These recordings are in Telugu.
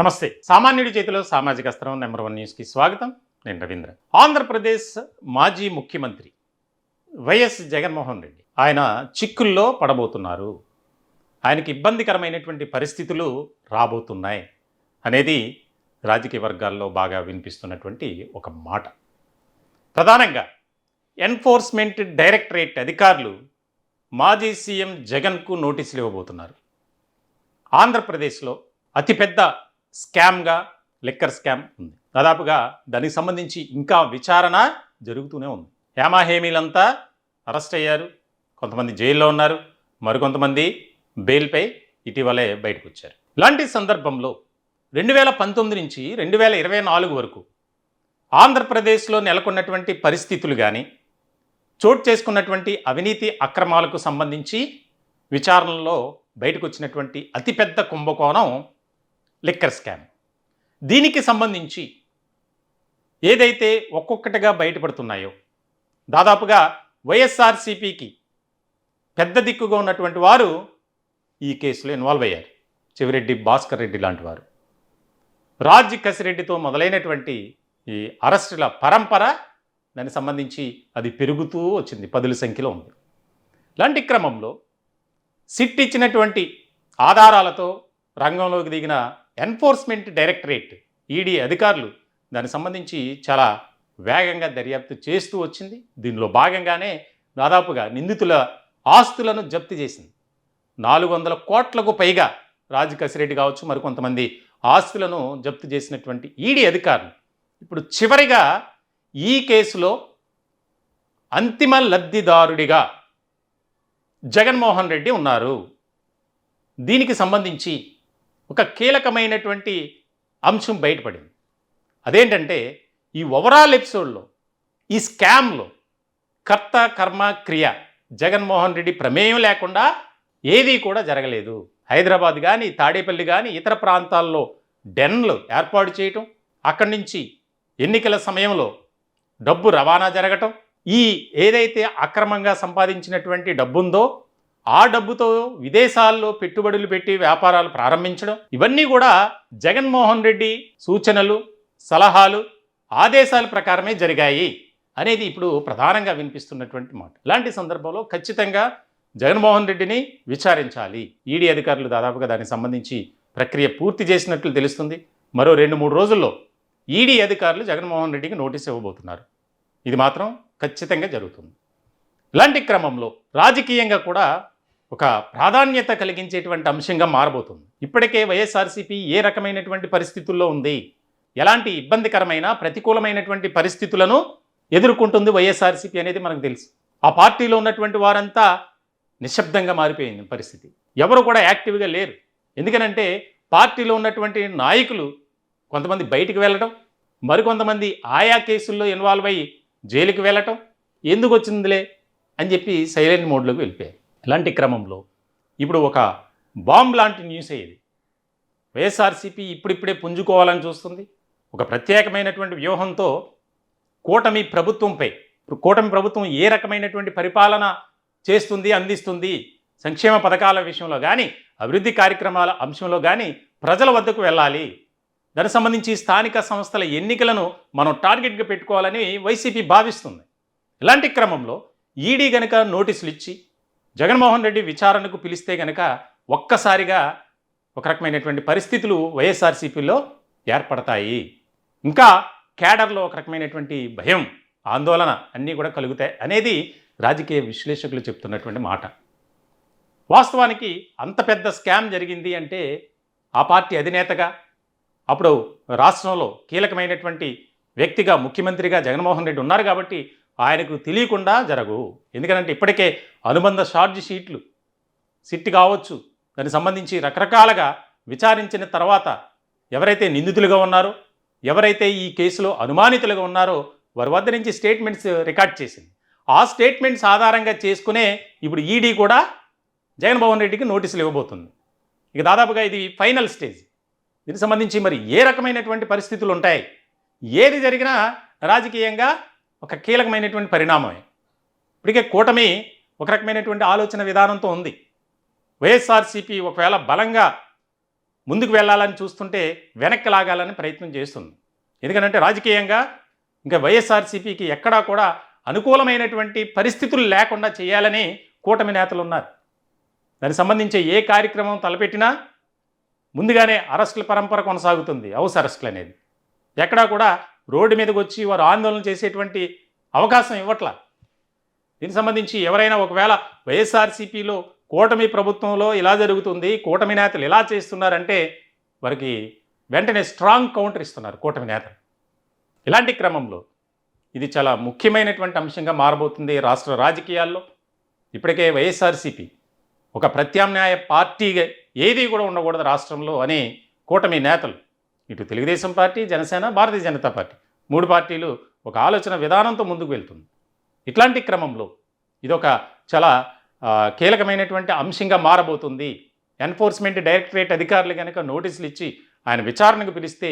నమస్తే. సామాన్యుడి చేతిలో సామాజిక అస్త్రం నెంబర్ 1 న్యూస్కి స్వాగతం. నేను రవీంద్ర. ఆంధ్రప్రదేశ్ మాజీ ముఖ్యమంత్రి వైఎస్ జగన్మోహన్ రెడ్డి ఆయన చిక్కుల్లో పడబోతున్నారు. ఆయనకి ఇబ్బందికరమైనటువంటి పరిస్థితులు రాబోతున్నాయి అనేది రాజకీయ వర్గాల్లో బాగా వినిపిస్తున్నటువంటి ఒక మాట. ప్రధానంగా ఎన్ఫోర్స్మెంట్ డైరెక్టరేట్ అధికారులు మాజీ సీఎం జగన్కు నోటీసులు ఇవ్వబోతున్నారు. ఆంధ్రప్రదేశ్లో అతిపెద్ద స్కామ్గా లిక్కర్ స్కామ్ ఉంది. దాదాపుగా దానికి సంబంధించి ఇంకా విచారణ జరుగుతూనే ఉంది. హేమాహేమీలంతా అరెస్ట్ అయ్యారు, కొంతమంది జైల్లో ఉన్నారు, మరికొంతమంది బెయిల్పై ఇటీవలే బయటకు వచ్చారు. ఇలాంటి సందర్భంలో 2019 నుంచి 2024 వరకు ఆంధ్రప్రదేశ్లో నెలకొన్నటువంటి పరిస్థితులు కానీ, చోటు చేసుకున్నటువంటి అవినీతి అక్రమాలకు సంబంధించి విచారణలో బయటకు వచ్చినటువంటి అతిపెద్ద కుంభకోణం లిక్కర్ స్కామ్. దీనికి సంబంధించి ఏదైతే ఒక్కొక్కటిగా బయటపడుతున్నాయో, దాదాపుగా వైఎస్ఆర్సీపీకి పెద్ద దిక్కుగా ఉన్నటువంటి వారు ఈ కేసులో ఇన్వాల్వ్ అయ్యారు. చెవిరెడ్డి భాస్కర్ రెడ్డి లాంటి వారు, రాజ్ కసిరెడ్డితో మొదలైనటువంటి ఈ అరెస్టుల పరంపర, దానికి సంబంధించి అది పెరుగుతూ వచ్చింది, 10ల సంఖ్యలో ఉంది. ఇలాంటి క్రమంలో సిట్ ఇచ్చినటువంటి ఆధారాలతో రంగంలోకి దిగిన ఎన్ఫోర్స్మెంట్ డైరెక్టరేట్ ఈడీ అధికారులు దానికి సంబంధించి చాలా వేగంగా దర్యాప్తు చేస్తూ వచ్చింది. దీనిలో భాగంగానే దాదాపుగా నిందితుల ఆస్తులను జప్తు చేసింది. 400 కోట్లకు పైగా రాజ్ కసిరెడ్డి కావచ్చు, మరికొంతమంది ఆస్తులను జప్తు చేసినటువంటి ఈడీ అధికారులు ఇప్పుడు చివరిగా ఈ కేసులో అంతిమ లబ్ధిదారుడిగా జగన్మోహన్ రెడ్డి ఉన్నారు. దీనికి సంబంధించి ఒక కీలకమైనటువంటి అంశం బయటపడింది. అదేంటంటే, ఈ ఓవరాల్ ఎపిసోడ్లో, ఈ స్కామ్లో కర్త కర్మ క్రియ జగన్మోహన్ రెడ్డి ప్రమేయం లేకుండా ఏదీ కూడా జరగలేదు. హైదరాబాద్ కానీ, తాడేపల్లి కానీ, ఇతర ప్రాంతాల్లో డెన్లు ఏర్పాటు చేయటం, అక్కడి నుంచి ఎన్నికల సమయంలో డబ్బు రవాణా జరగటం, ఈ ఏదైతే అక్రమంగా సంపాదించినటువంటి డబ్బుందో ఆ డబ్బుతో విదేశాల్లో పెట్టుబడులు పెట్టి వ్యాపారాలు ప్రారంభించడం, ఇవన్నీ కూడా జగన్మోహన్ రెడ్డి సూచనలు, సలహాలు, ఆదేశాల ప్రకారమే జరిగాయి అనేది ఇప్పుడు ప్రధానంగా వినిపిస్తున్నటువంటి మాట. ఇలాంటి సందర్భంలో ఖచ్చితంగా జగన్మోహన్ రెడ్డిని విచారించాలి. ఈడీ అధికారులు దాదాపుగా దానికి సంబంధించి ప్రక్రియ పూర్తి చేసినట్లు తెలుస్తుంది. మరో 2-3 రోజుల్లో ఈడీ అధికారులు జగన్మోహన్ రెడ్డికి నోటీస్ ఇవ్వబోతున్నారు. ఇది మాత్రం ఖచ్చితంగా జరుగుతుంది. ఇలాంటి క్రమంలో రాజకీయంగా కూడా ఒక ప్రాధాన్యత కలిగించేటువంటి అంశంగా మారబోతుంది. ఇప్పటికే వైఎస్ఆర్సీపీ ఏ రకమైనటువంటి పరిస్థితుల్లో ఉంది, ఎలాంటి ఇబ్బందికరమైన ప్రతికూలమైనటువంటి పరిస్థితులను ఎదుర్కొంటుంది వైఎస్ఆర్సీపీ అనేది మనకు తెలుసు. ఆ పార్టీలో ఉన్నటువంటి వారంతా నిశ్శబ్దంగా మారిపోయింది పరిస్థితి. ఎవరు కూడా యాక్టివ్గా లేరు. ఎందుకనంటే పార్టీలో ఉన్నటువంటి నాయకులు కొంతమంది బయటికి వెళ్ళటం, మరికొంతమంది ఆయా కేసుల్లో ఇన్వాల్వ్ అయ్యి జైలుకి వెళ్ళటం, ఎందుకు వచ్చిందిలే అని చెప్పి సైలెంట్ మోడ్లోకి వెళ్ళిపోయారు. ఇలాంటి క్రమంలో ఇప్పుడు ఒక బాంబ్ లాంటి న్యూస్ అయ్యేది. వైఎస్ఆర్సీపీ ఇప్పుడిప్పుడే పుంజుకోవాలని చూస్తుంది. ఒక ప్రత్యేకమైనటువంటి వ్యూహంతో కూటమి ప్రభుత్వం ఏ రకమైనటువంటి పరిపాలన చేస్తుంది, అందిస్తుంది, సంక్షేమ పథకాల విషయంలో కానీ, అభివృద్ధి కార్యక్రమాల అంశంలో కానీ ప్రజల వద్దకు వెళ్ళాలి, దానికి సంబంధించి స్థానిక సంస్థల ఎన్నికలను మనం టార్గెట్గా పెట్టుకోవాలని వైసీపీ భావిస్తుంది. ఇలాంటి క్రమంలో ఈడీ గనక నోటీసులు ఇచ్చి జగన్మోహన్ రెడ్డి విచారణకు పిలిస్తే గనక ఒక్కసారిగా ఒక రకమైనటువంటి పరిస్థితులు వైఎస్ఆర్సీపీలో ఏర్పడతాయి. ఇంకా క్యాడర్లో ఒక రకమైనటువంటి భయం, ఆందోళన అన్నీ కూడా కలుగుతాయి అనేది రాజకీయ విశ్లేషకులు చెప్తున్నటువంటి మాట. వాస్తవానికి అంత పెద్ద స్కామ్ జరిగింది అంటే ఆ పార్టీ అధినేతగా, అప్పుడు రాష్ట్రంలో కీలకమైనటువంటి వ్యక్తిగా, ముఖ్యమంత్రిగా జగన్మోహన్ రెడ్డి ఉన్నారు కాబట్టి ఆయనకు తెలియకుండా జరగవు. ఎందుకంటే ఇప్పటికే అనుబంధ ఛార్జ్ షీట్లు, సిట్ కావచ్చు, దానికి సంబంధించి రకరకాలుగా విచారించిన తర్వాత ఎవరైతే నిందితులుగా ఉన్నారో, ఎవరైతే ఈ కేసులో అనుమానితులుగా ఉన్నారో వారి వద్ద నుంచి స్టేట్మెంట్స్ రికార్డ్ చేసింది. ఆ స్టేట్మెంట్స్ ఆధారంగా చేసుకునే ఇప్పుడు ఈడీ కూడా జగన్మోహన్ రెడ్డికి నోటీసులు ఇవ్వబోతుంది. ఇక దాదాపుగా ఇది ఫైనల్ స్టేజ్. దీనికి సంబంధించి మరి ఏ రకమైనటువంటి పరిస్థితులు ఉంటాయి, ఏది జరిగినా రాజకీయంగా ఒక కీలకమైనటువంటి పరిణామమే. ఇప్పటికే కూటమి ఒక రకమైనటువంటి ఆలోచన విధానంతో ఉంది. వైఎస్ఆర్సీపీ ఒకవేళ బలంగా ముందుకు వెళ్ళాలని చూస్తుంటే వెనక్కి లాగాలని ప్రయత్నం చేస్తుంది. ఎందుకంటే రాజకీయంగా ఇంకా వైఎస్ఆర్సీపీకి ఎక్కడా కూడా అనుకూలమైనటువంటి పరిస్థితులు లేకుండా చేయాలని కూటమి నేతలు ఉన్నారు. దానికి సంబంధించి ఏ కార్యక్రమం తలపెట్టినా ముందుగానే అరెస్టుల పరంపర కొనసాగుతుంది. హౌస్ అరెస్టులు అనేది ఎక్కడా కూడా రోడ్డు మీదకి వచ్చి వారు ఆందోళన చేసేటువంటి అవకాశం ఇవ్వట్లా. దీనికి సంబంధించి ఎవరైనా ఒకవేళ వైఎస్ఆర్సీపీలో కూటమి ప్రభుత్వంలో ఇలా జరుగుతుంది, కూటమి నేతలు ఇలా చేస్తున్నారంటే వారికి వెంటనే స్ట్రాంగ్ కౌంటర్ ఇస్తున్నారు కూటమి నేతలు. ఇలాంటి క్రమంలో ఇది చాలా ముఖ్యమైనటువంటి అంశంగా మారబోతుంది రాష్ట్ర రాజకీయాల్లో. ఇప్పటికే వైఎస్ఆర్సీపీ ఒక ప్రత్యామ్నాయ పార్టీగా ఏది కూడా ఉండకూడదు రాష్ట్రంలో అని కూటమి నేతలు, ఇటు తెలుగుదేశం పార్టీ, జనసేన, భారతీయ జనతా పార్టీ 3 పార్టీలు ఒక ఆలోచన విధానంతో ముందుకు వెళ్తుంది. ఇట్లాంటి క్రమంలో ఇదొక చాలా కీలకమైనటువంటి అంశంగా మారబోతుంది. ఎన్ఫోర్స్మెంట్ డైరెక్టరేట్ అధికారులు కనుక నోటీసులు ఇచ్చి ఆయన విచారణకు పిలిస్తే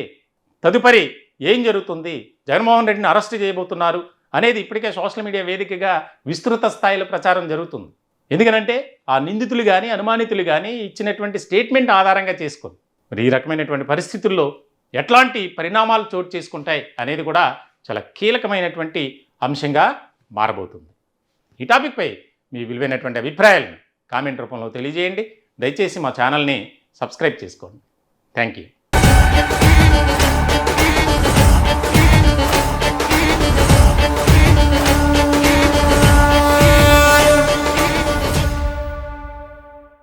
తదుపరి ఏం జరుగుతుంది, జగన్మోహన్ రెడ్డిని అరెస్ట్ చేయబోతున్నారు అనేది ఇప్పటికే సోషల్ మీడియా వేదికగా విస్తృత స్థాయిలో ప్రచారం జరుగుతుంది. ఎందుకనంటే ఆ నిందితులు కానీ అనుమానితులు కానీ ఇచ్చినటువంటి స్టేట్మెంట్ ఆధారంగా చేసుకుంది. మరి ఈ రకమైనటువంటి పరిస్థితుల్లో ఎట్లాంటి పరిణామాలు చోటు చేసుకుంటాయి అనేది కూడా చాలా కీలకమైనటువంటి అంశంగా మారబోతుంది. ఈ టాపిక్పై మీ విలువైనటువంటి అభిప్రాయాలను కామెంట్ రూపంలో తెలియజేయండి. దయచేసి మా ఛానల్ని సబ్స్క్రైబ్ చేసుకోండి. Thank you.